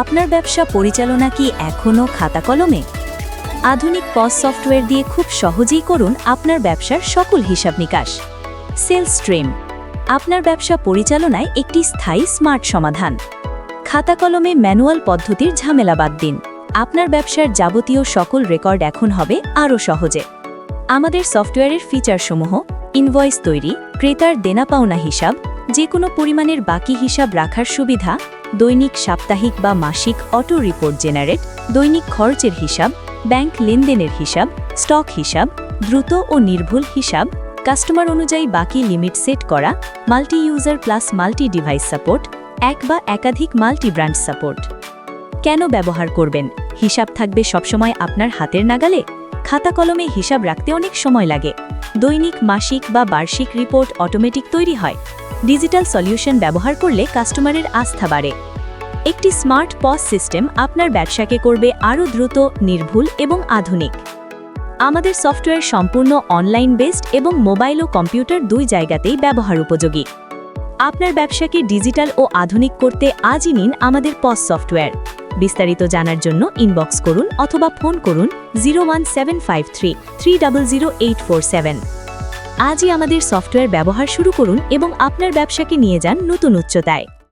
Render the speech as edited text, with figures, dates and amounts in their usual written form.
আপনার ব্যবসা পরিচালনা কি এখনও খাতা কলমে? আধুনিক পস সফটওয়্যার দিয়ে খুব সহজেই করুন আপনার ব্যবসার সকল হিসাব নিকাশ। সেলস স্ট্রিম আপনার ব্যবসা পরিচালনায় একটি স্থায়ী স্মার্ট সমাধান। খাতা কলমে ম্যানুয়াল পদ্ধতির ঝামেলা বাদ দিন। আপনার ব্যবসার যাবতীয় সকল রেকর্ড এখন হবে আরও সহজে। আমাদের সফটওয়্যারের ফিচারসমূহ: ইনভয়েস তৈরি, ক্রেতার দেনা পাওনা হিসাব, যে কোনো পরিমাণের বাকি হিসাব রাখার সুবিধা, দৈনিক, সাপ্তাহিক বা মাসিক অটো রিপোর্ট জেনারেট, দৈনিক খরচের হিসাব, ব্যাংক লেনদেনের হিসাব, স্টক হিসাব, দ্রুত ও নির্ভুল হিসাব, কাস্টমার অনুযায়ী বাকি লিমিট সেট করা, multi user plus multi device support, এক বা একাধিক মাল্টি ব্র্যান্ড সাপোর্ট। কেন ব্যবহার করবেন? হিসাব থাকবে সবসময় আপনার হাতের নাগালে। খাতা কলমে হিসাব রাখতে অনেক সময় লাগে। দৈনিক, মাসিক বা বার্ষিক রিপোর্ট অটোমেটিক তৈরি হয়। ডিজিটাল সলিউশন ব্যবহার করলে কাস্টমারের আস্থা বাড়ে। একটি স্মার্ট পস সিস্টেম আপনার ব্যবসাকে করবে আরও দ্রুত, নির্ভুল এবং আধুনিক। আমাদের সফটওয়্যার সম্পূর্ণ অনলাইন বেসড এবং মোবাইল ও কম্পিউটার দুই জায়গাতেই ব্যবহার উপযোগী। আপনার ব্যবসাকে ডিজিটাল ও আধুনিক করতে আজই নিন আমাদের পস সফটওয়্যার। বিস্তারিত জানার জন্য ইনবক্স করুন অথবা ফোন করুন 01753300847। আজই আমাদের সফটওয়্যার ব্যবহার শুরু করুন এবং আপনার ব্যবসাকে নিয়ে যান নতুন উচ্চতায়।